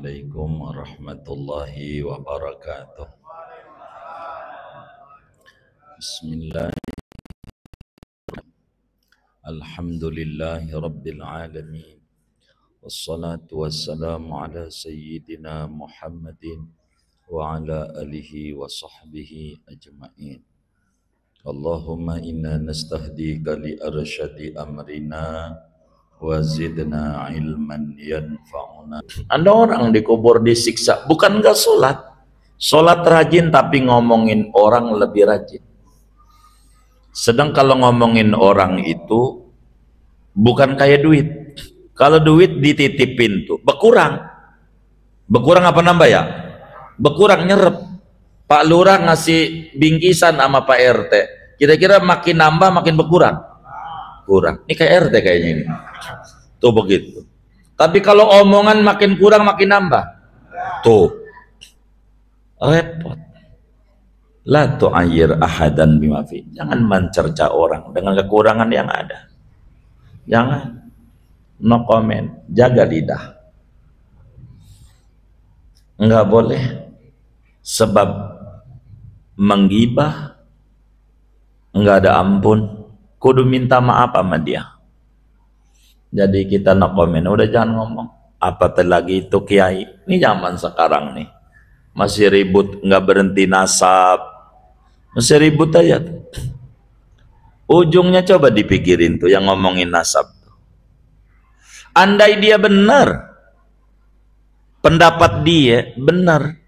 Assalamualaikum warahmatullahi wabarakatuh. Bismillah. Alhamdulillahi rabbil alamin. Wassalatu wassalamu ala sayyidina Muhammadin wa ala alihi wa sahbihi ajma'in. Allahumma inna nastahdika li arsyadi amrina wa zidna ilman yanfa'una. Ada orang dikubur disiksa, bukan enggak sholat. Sholat rajin tapi ngomongin orang lebih rajin. Sedang kalau ngomongin orang itu bukan kayak duit. Kalau duit dititipin tuh berkurang. Berkurang apa nambah ya? Berkurang, nyerep. Pak Lurah ngasih bingkisan sama Pak RT. Kira-kira makin nambah makin berkurang? Kurang. Ini kayak RT kayaknya ini. Tuh begitu. Tapi kalau omongan makin kurang makin nambah. Tuh. Repot. La tu'ayyir ahadan bima fi. Jangan mencerca orang dengan kekurangan yang ada. Jangan. No comment. Jaga lidah. Enggak boleh. Sebab menggibah enggak ada ampun. Kudu minta maaf sama dia. Jadi kita no comment, udah jangan ngomong. Apatah lagi itu kiai. Ini zaman sekarang nih. Masih ribut, nggak berhenti nasab. Masih ribut aja tuh. Ujungnya coba dipikirin tuh yang ngomongin nasab. Andai dia benar. Pendapat dia benar.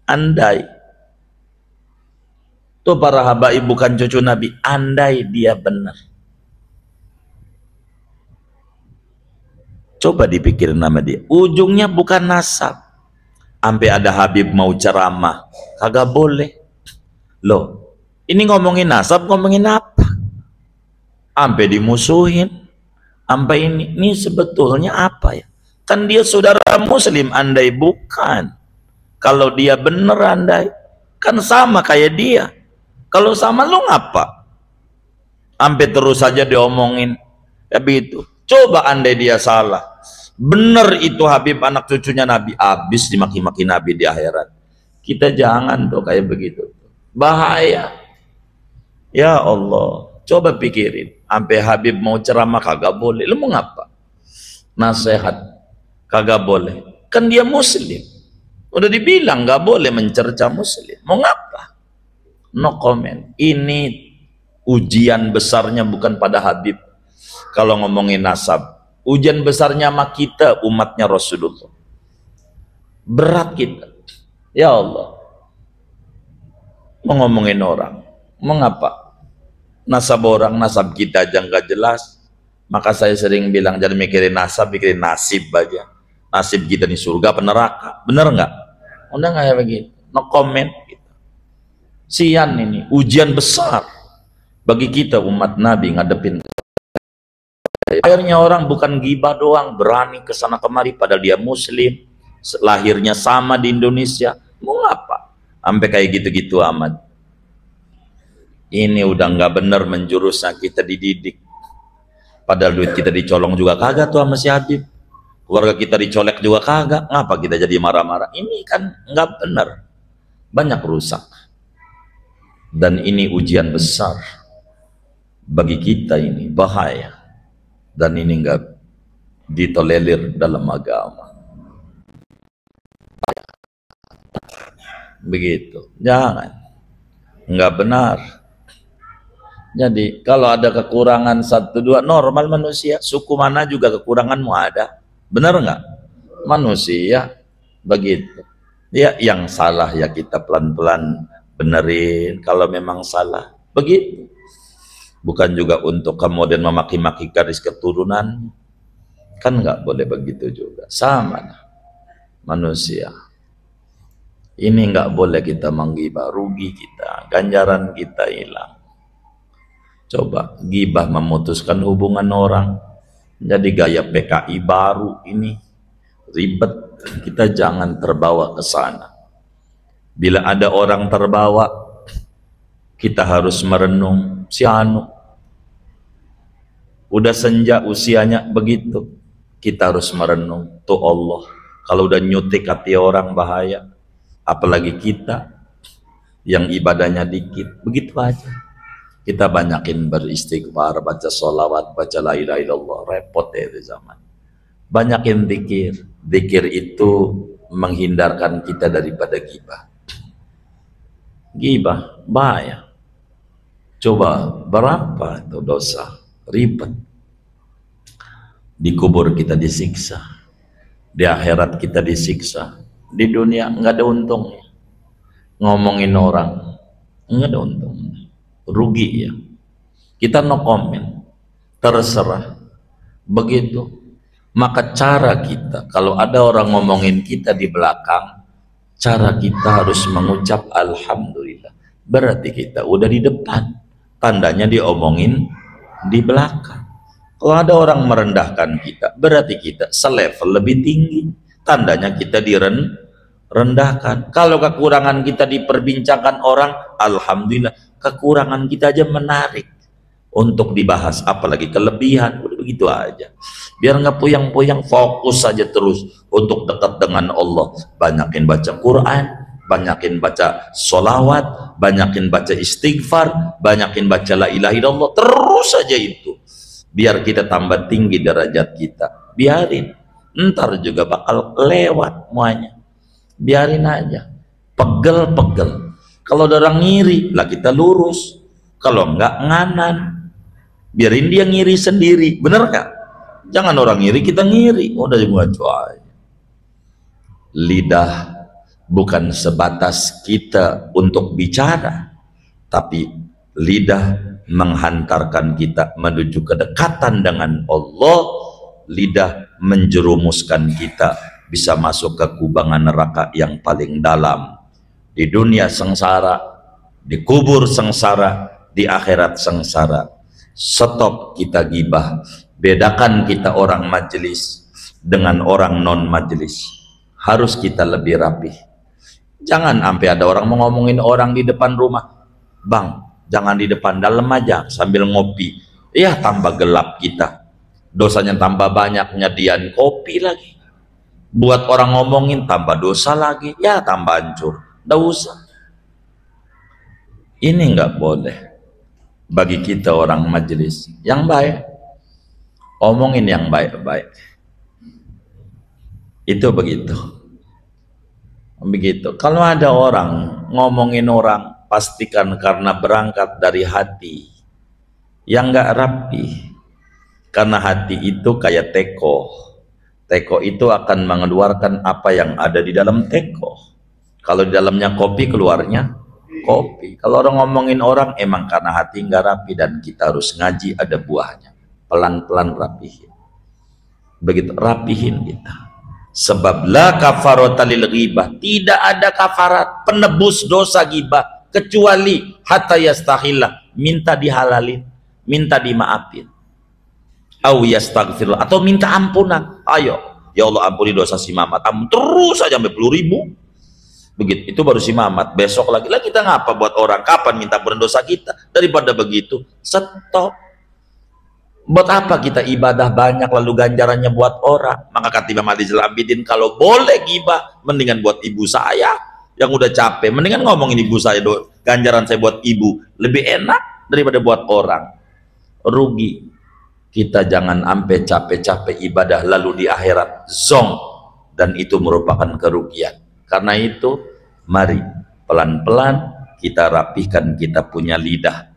Andai. Tuh para habaib bukan cucu Nabi. Andai dia benar. Coba dipikirin nama dia. Ujungnya bukan nasab. Sampai ada Habib mau ceramah. Kagak boleh. Loh, ini ngomongin nasab, ngomongin apa? Sampai dimusuhin. Sampai ini sebetulnya apa ya? Kan dia saudara muslim, andai bukan. Kalau dia bener andai. Kan sama kayak dia. Kalau sama lu ngapa? Sampai terus saja diomongin. Ya begitu. Coba andai dia salah. Bener itu Habib anak cucunya Nabi, habis dimaki-maki Nabi di akhirat. Kita jangan tuh kayak begitu, bahaya. Ya Allah, coba pikirin. Sampai Habib mau ceramah kagak boleh. Lu mau ngapa? Nasihat kagak boleh. Kan dia muslim. Udah dibilang gak boleh mencerca muslim. Mau ngapa? No comment. Ini ujian besarnya bukan pada Habib. Kalau ngomongin nasab, ujian besarnya sama kita, umatnya Rasulullah. Berat kita. Ya Allah. Mau ngomongin orang. Mengapa? Nasab orang, nasab kita aja nggak jelas. Maka saya sering bilang, jangan mikirin nasab, mikirin nasib aja. Nasib kita di surga apa neraka. Bener nggak? Udah nggak ya begitu? No comment. Gitu. Sian ini, ujian besar. Bagi kita umat Nabi ngadepin. Akhirnya orang bukan gibah doang, berani kesana kemari padahal dia muslim, lahirnya sama di Indonesia. Mau apa? Sampai kayak gitu-gitu amat. Ini udah nggak bener menjurusnya kita dididik. Padahal duit kita dicolong juga kagak tuh sama si Habib. Keluarga kita dicolek juga kagak. Ngapa kita jadi marah-marah? Ini kan nggak bener. Banyak rusak. Dan ini ujian besar bagi kita, ini bahaya. Dan ini enggak ditolerir dalam agama. Begitu. Jangan. Enggak benar. Jadi kalau ada kekurangan satu dua, normal manusia. Suku mana juga kekuranganmu ada. Benar enggak? Manusia. Begitu. Ya yang salah ya kita pelan-pelan benerin. Kalau memang salah. Begitu. Bukan juga untuk kemudian memaki-maki garis keturunan. Kan nggak boleh begitu juga. Sama manusia. Ini nggak boleh kita menggibah, rugi kita, ganjaran kita hilang. Coba gibah memutuskan hubungan orang. Jadi gaya PKI baru ini ribet. Kita jangan terbawa ke sana. Bila ada orang terbawa, kita harus merenung. Si anu udah senja usianya begitu, kita harus merenung tuh Allah Kalau udah nyutik hati orang bahaya, apalagi kita yang ibadahnya dikit. Begitu aja. Kita banyakin beristighfar, baca sholawat, baca la ilaha illallah. Repot ya di zaman. Banyakin zikir. Zikir itu menghindarkan kita daripada ghibah. Ghibah bahaya. Coba berapa itu dosa, ribet. Di kubur kita disiksa, di akhirat kita disiksa, di dunia nggak ada untungnya. Ngomongin orang nggak ada untungnya, rugi ya. Kita no comment, terserah. Begitu. Maka cara kita, kalau ada orang ngomongin kita di belakang, cara kita harus mengucap alhamdulillah. Berarti kita udah di depan, tandanya diomongin di belakang. Kalau ada orang merendahkan kita, berarti kita selevel lebih tinggi, tandanya kita direndahkan. Kalau kekurangan kita diperbincangkan orang, alhamdulillah, kekurangan kita aja menarik untuk dibahas, apalagi kelebihan. Udah begitu aja, biar nggak puyang-puyang, fokus saja terus untuk dekat dengan Allah. Banyakin baca Quran, banyakin baca sholawat, banyakin baca istighfar, banyakin baca la ilaha illallah, terus saja itu, biar kita tambah tinggi derajat kita. Biarin, ntar juga bakal lewat semuanya, biarin aja. Pegel-pegel, kalau ada orang ngiri lah kita lurus, kalau enggak nganan, biarin dia ngiri sendiri. Bener nggak? Jangan orang ngiri kita ngiri, udah dibuat aja. Lidah bukan sebatas kita untuk bicara, tapi lidah menghantarkan kita menuju kedekatan dengan Allah. Lidah menjerumuskan kita bisa masuk ke kubangan neraka yang paling dalam. Di dunia sengsara, di kubur sengsara, di akhirat sengsara. Stop kita gibah. Bedakan kita orang majelis dengan orang non majelis. Harus kita lebih rapih. Jangan sampai ada orang mau ngomongin orang di depan rumah, bang, jangan di depan, dalam aja sambil ngopi. Ya tambah gelap kita, dosanya tambah banyak, nyediain kopi lagi, buat orang ngomongin tambah dosa lagi, ya tambah hancur. Nggak usah. Ini nggak boleh. Bagi kita orang majelis yang baik, omongin yang baik-baik. Itu begitu. Begitu. Kalau ada orang ngomongin orang, pastikan karena berangkat dari hati yang nggak rapi. Karena hati itu kayak teko. Teko itu akan mengeluarkan apa yang ada di dalam teko. Kalau di dalamnya kopi, keluarnya kopi. Kalau orang ngomongin orang, emang karena hati nggak rapi, dan kita harus ngaji ada buahnya. Pelan-pelan rapihin. Begitu, rapihin kita. Sebab la kafarata lil ghibah, tidak ada kafarat penebus dosa ghibah kecuali hatta yastahillah, minta dihalalin, minta dimaafin, au yastaghfirullah, atau minta ampunan. Ayo, ya Allah ampuni dosa si Mamat, ampun terus aja sampai 10.000. Begitu, itu baru si Mamat. Besok lagi lah kita ngapa buat orang? Kapan minta ampunan dosa kita? Daripada begitu, stop. Buat apa kita ibadah banyak lalu ganjarannya buat orang? Maka kata Imam Ali Zainal Abidin, kalau boleh gibah, mendingan buat ibu saya yang udah capek, mendingan ngomongin ibu saya, ganjaran saya buat ibu lebih enak daripada buat orang. Rugi kita. Jangan sampai capek-capek ibadah lalu di akhirat zong, dan itu merupakan kerugian. Karena itu mari pelan-pelan kita rapihkan kita punya lidah.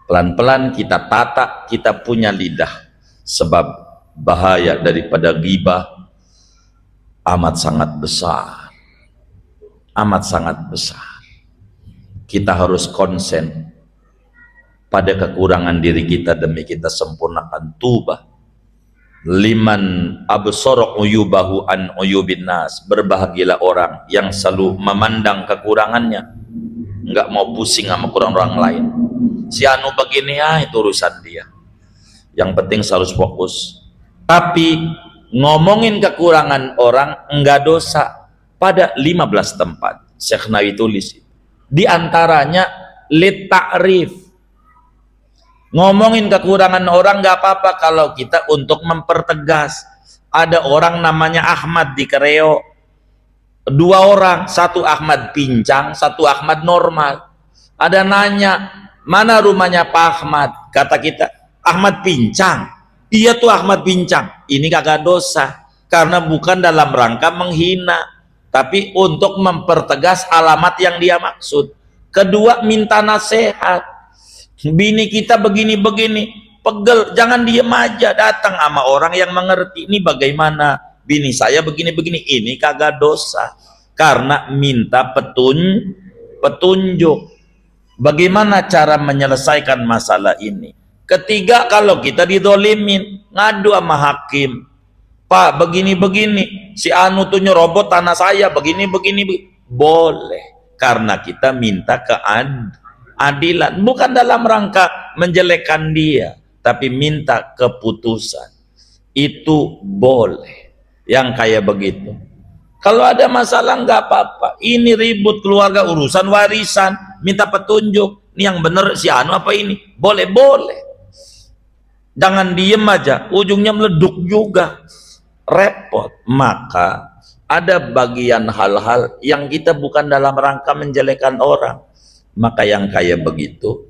Pelan-pelan kita tata kita punya lidah, sebab bahaya daripada ghibah amat sangat besar, amat sangat besar. Kita harus konsen pada kekurangan diri kita demi kita sempurnakan tubah. Liman absara uyubahu an uyubin nas, berbahagialah orang yang selalu memandang kekurangannya, nggak mau pusing sama kurang orang lain. Si anu begini ya, itu urusan dia, yang penting selalu fokus. Tapi ngomongin kekurangan orang enggak dosa. Pada 15 tempat Syekh Nawawi tulis, di antaranya lit ta'rif. Ngomongin kekurangan orang enggak apa-apa kalau kita untuk mempertegas. Ada orang namanya Ahmad di Kereo, dua orang, satu Ahmad pincang, satu Ahmad normal. Ada nanya, mana rumahnya Pak Ahmad? Kata kita, Ahmad pincang. Iya tuh Ahmad pincang. Ini kagak dosa, karena bukan dalam rangka menghina, tapi untuk mempertegas alamat yang dia maksud. Kedua, minta nasihat. Bini kita begini-begini, pegel, jangan diem aja, datang sama orang yang mengerti. Ini bagaimana? Bini saya begini-begini, ini kagak dosa, karena minta petunjuk bagaimana cara menyelesaikan masalah ini. Ketiga, kalau kita didolimin, ngadu sama hakim, Pak begini-begini, si anu tuh nyerobot tanah saya, begini-begini, boleh, karena kita minta keadilan, bukan dalam rangka menjelekkan dia, tapi minta keputusan. Itu boleh yang kayak begitu. Kalau ada masalah nggak apa-apa, ini ribut keluarga, urusan warisan, minta petunjuk, ini yang bener si anu apa ini, boleh, jangan diem aja, ujungnya meleduk juga, repot. Maka ada bagian hal-hal yang kita bukan dalam rangka menjelekkan orang, maka yang kayak begitu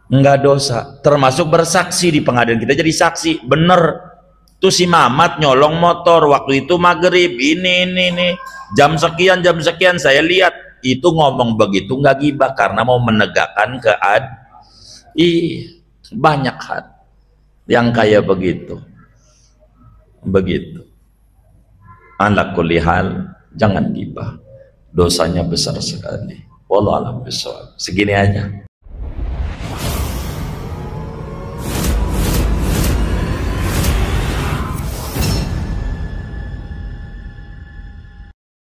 nggak dosa, termasuk bersaksi di pengadilan. Kita jadi saksi, bener tuh si Mamat nyolong motor waktu itu maghrib, ini jam sekian saya lihat. Itu ngomong begitu nggak gibah, karena mau menegakkan banyak hal yang kayak begitu. Ala kulli hal, jangan gibah, dosanya besar sekali. Wallahu a'lam bishawab. Segini aja.